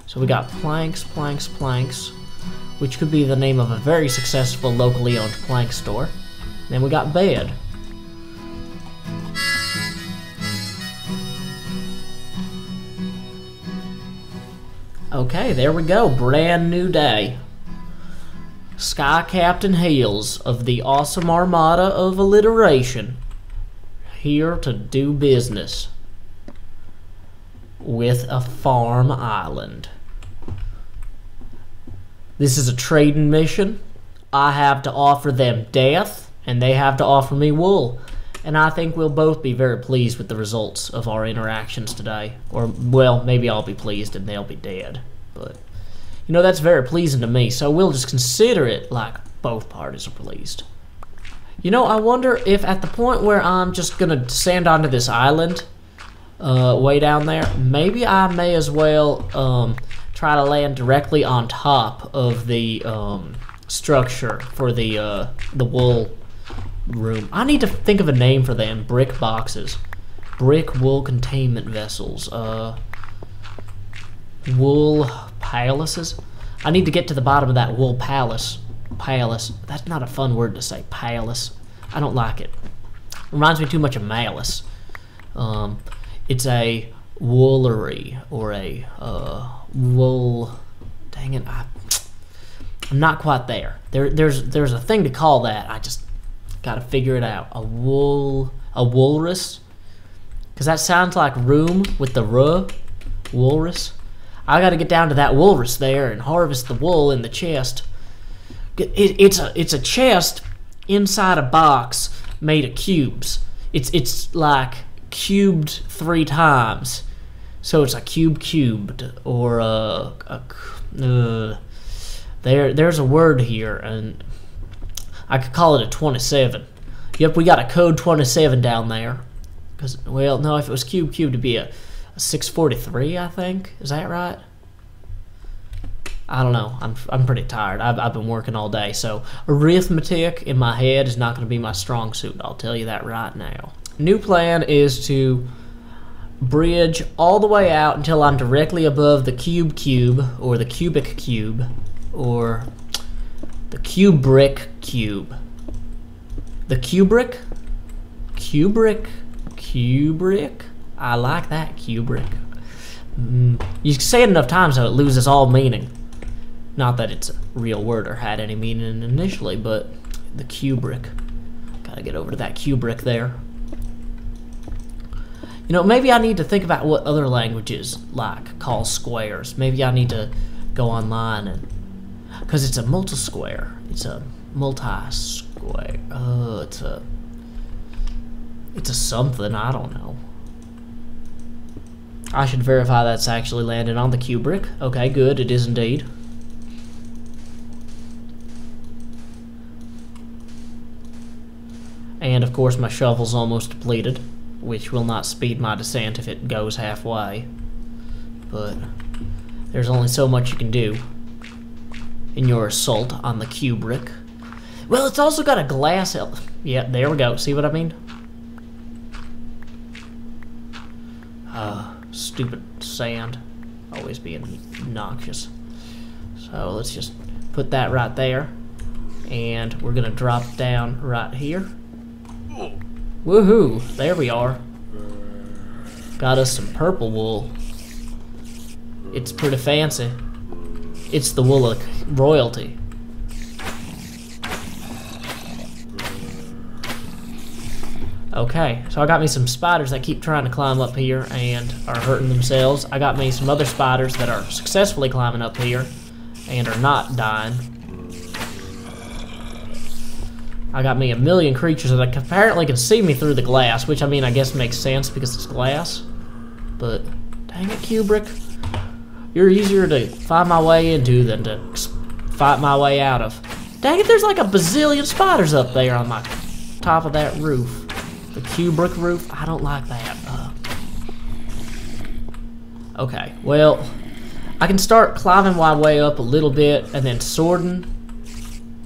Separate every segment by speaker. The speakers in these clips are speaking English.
Speaker 1: So we got planks, planks, planks, which could be the name of a very successful locally owned plank store. Then we got bed. Okay, there we go. Brand new day. Sky Captain hails of the awesome armada of alliteration, here to do business with a farm island. This is a trading mission. I have to offer them death, and they have to offer me wool. And I think we'll both be very pleased with the results of our interactions today. Or, well, maybe I'll be pleased and they'll be dead. But, you know, that's very pleasing to me, so we'll just consider it like both parties are pleased. You know, I wonder if at the point where I'm just going to sand onto this island, way down there, maybe I may as well try to land directly on top of the structure for the wool room. I need to think of a name for them. Brick boxes. Brick wool containment vessels. Wool palaces. I need to get to the bottom of that wool palace. Palace. That's not a fun word to say. Palace. I don't like it. Reminds me too much of malice. It's a woolery or a wool. Dang it! I'm not quite there. There's a thing to call that. I just gotta figure it out. A walrus, because that sounds like room with the ruh. Walrus. I gotta get down to that walrus there and harvest the wool in the chest. It's a chest inside a box made of cubes. It's like cubed 3 times, so it's a cubed or there's a word here, and I could call it a 27. Yep, we got a code 27 down there. Cause, well, no, if it was cubed, it'd be a 643, I think. Is that right? I don't know. I'm pretty tired. I've been working all day, so arithmetic in my head is not going to be my strong suit. I'll tell you that right now. New plan is to bridge all the way out until I'm directly above the cube, or the cubic cube, or the cubric cube. The cubric? Cubric? I like that, cubric. You say it enough times so it loses all meaning. Not that it's a real word or had any meaning initially, but the cubric. Gotta get over to that cubric there. You know, maybe I need to think about what other languages like call squares. Maybe I need to go online and, because it's a multi-square. It's a multi-square. It's a something. I don't know. I should verify that's actually landed on the cubric. Okay, good. It is indeed. And of course my shovel's almost depleted, which will not speed my descent if it goes halfway. But there's only so much you can do in your assault on the cubric. Well, it's also got a glass element. Yeah, there we go. See what I mean? Stupid sand. Always being obnoxious. So let's just put that right there. And we're gonna drop down right here. Woohoo! There we are. Got us some purple wool. It's pretty fancy. It's the wool of royalty. Okay, so I got me some spiders that keep trying to climb up here and are hurting themselves. I got me some other spiders that are successfully climbing up here and are not dying. I got me a million creatures that apparently can see me through the glass, which I mean I guess makes sense because it's glass. But dang it, cubric. You're easier to find my way into than to fight my way out of. Dang it, there's like a bazillion spiders up there on my top of that roof. The cubric roof, I don't like that. Okay, well, I can start climbing my way up a little bit and then sorting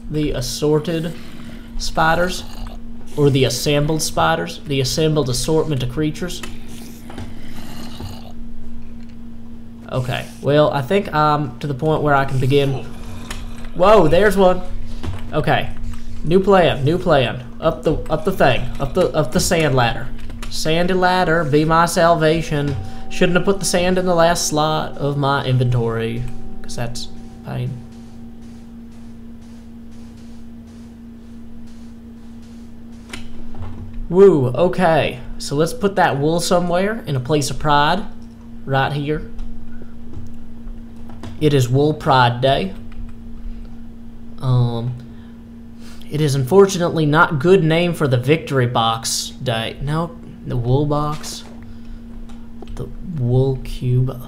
Speaker 1: the assorted spiders, or the assembled spiders, the assembled assortment of creatures. Okay, well, I think I'm to the point where I can begin. Whoa, there's one. Okay, new plan. Up the thing, up the sand ladder. Sandy ladder, be my salvation. Shouldn't have put the sand in the last slot of my inventory, because that's pain. Woo, okay. So let's put that wool somewhere in a place of pride. Right here. It is Wool Pride Day. It is unfortunately not good name for the Victory Box Day. No, the Wool Box. The Wool Cube.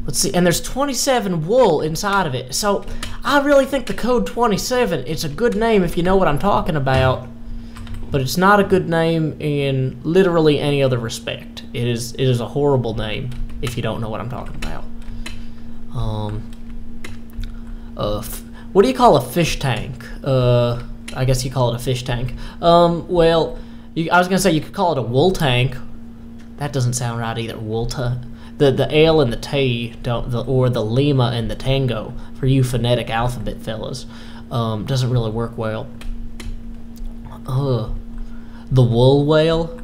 Speaker 1: Let's see, and there's 27 wool inside of it. So I really think the code 27, it's a good name if you know what I'm talking about. But it's not a good name in literally any other respect. It is a horrible name if you don't know what I'm talking about. What do you call a fish tank? I guess you call it a fish tank. Well, I was gonna say you could call it a wool tank. That doesn't sound right either. Wool tank. The L and the T don't, or the Lima and the Tango for you phonetic alphabet fellas, doesn't really work well. The wool whale.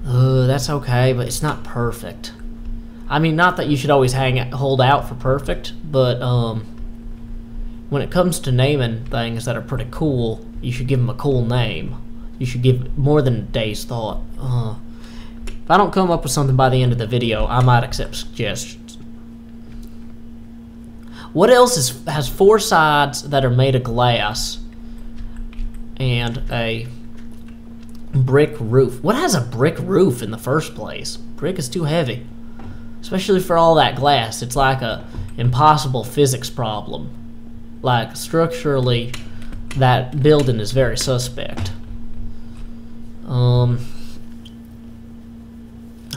Speaker 1: That's okay, but it's not perfect. I mean, not that you should always hold out for perfect, but when it comes to naming things that are pretty cool, you should give them a cool name. You should give more than a day's thought. If I don't come up with something by the end of the video, I might accept suggestions. What else has 4 sides that are made of glass and a brick roof? What has a brick roof in the first place? Brick is too heavy, especially for all that glass. It's like a impossible physics problem. Like, structurally, that building is very suspect.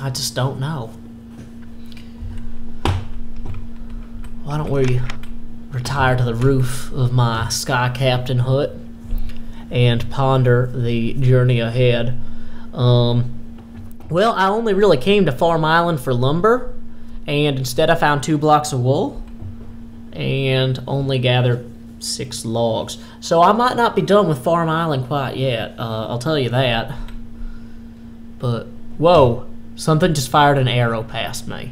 Speaker 1: I just don't know. Why don't we retire to the roof of my Sky Captain hut and ponder the journey ahead. Well, I only really came to Farm Island for lumber, and instead I found 2 blocks of wool and only gathered 6 logs. So I might not be done with Farm Island quite yet, I'll tell you that. But, whoa, something just fired an arrow past me.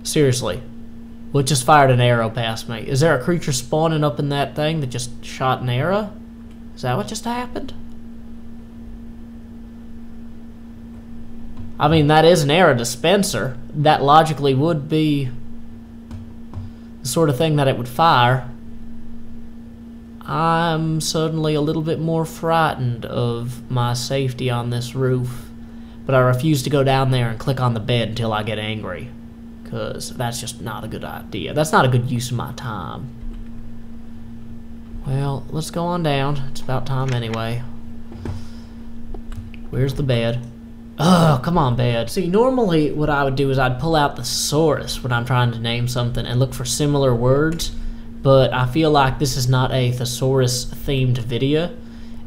Speaker 1: Seriously. What just fired an arrow past me? Is there a creature spawning up in that thing that just shot an arrow? Is that what just happened? I mean, that is an arrow dispenser. That logically would be the sort of thing that it would fire. I'm suddenly a little bit more frightened of my safety on this roof, but I refuse to go down there and click on the bed until I get angry. Because that's just not a good idea. That's not a good use of my time. Well, let's go on down. It's about time anyway. Where's the bed? Oh, come on, bed. See, normally what I would do is I'd pull out the thesaurus when I'm trying to name something and look for similar words. But I feel like this is not a thesaurus-themed video.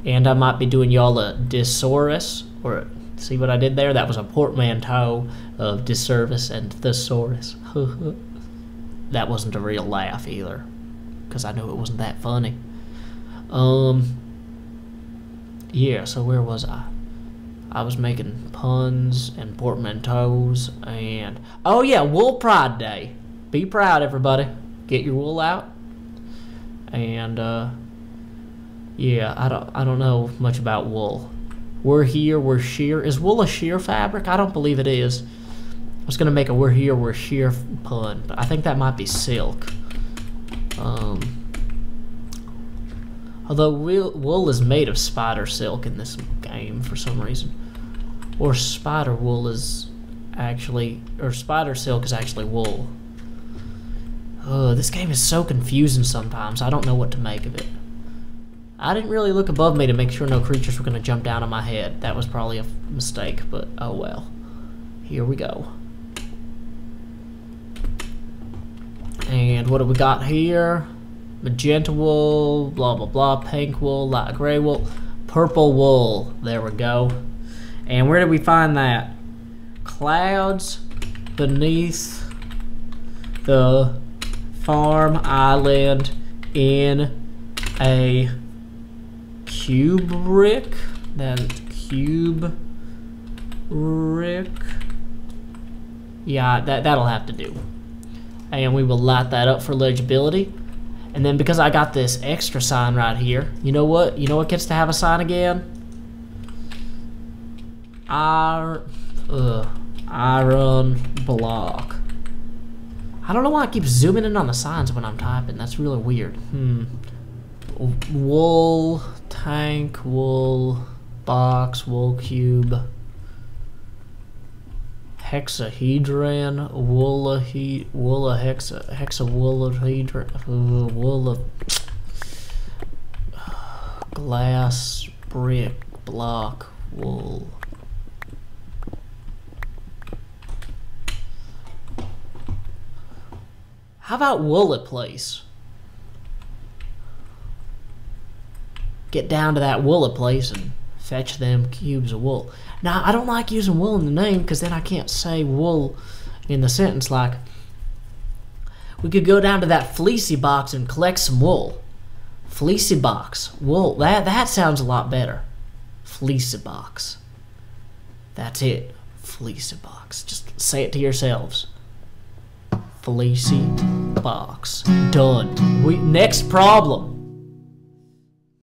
Speaker 1: And I might be doing y'all a disaurus, or... See what I did there? That was a portmanteau of disservice and thesaurus. That wasn't a real laugh either, because I knew it wasn't that funny. Yeah, so where was I? I was making puns and portmanteaus and... Oh yeah, Wool Pride Day. Be proud, everybody. Get your wool out. And, yeah, I don't know much about wool. We're here, we're sheer. Is wool a sheer fabric? I don't believe it is. I was going to make a we're here, we're sheer pun, but I think that might be silk. Although wool is made of spider silk in this game for some reason. Or spider wool is actually... Or spider silk is actually wool. This game is so confusing sometimes. I don't know what to make of it. I didn't really look above me to make sure no creatures were going to jump down on my head. That was probably a mistake, but oh well. Here we go. And what do we got here? Magenta wool, blah blah blah, pink wool, light gray wool, purple wool. There we go. And where did we find that? Clouds beneath the farm island in a cube brick. Then cube brick. Yeah, that'll have to do. And we will light that up for legibility. And then because I got this extra sign right here, you know what? You know what gets to have a sign again? Iron block. I don't know why I keep zooming in on the signs when I'm typing. That's really weird. Wool tank, wool box, wool cube, hexahedron, glass brick block wool. How about woolet place? Get down to that woolet place and fetch them cubes of wool. Now, I don't like using wool in the name because then I can't say wool in the sentence. Like, we could go down to that fleecy box and collect some wool. Fleecy box, wool. That sounds a lot better. Fleecy box. That's it. Fleecy box. Just say it to yourselves. Fleecy box. Done. Next problem.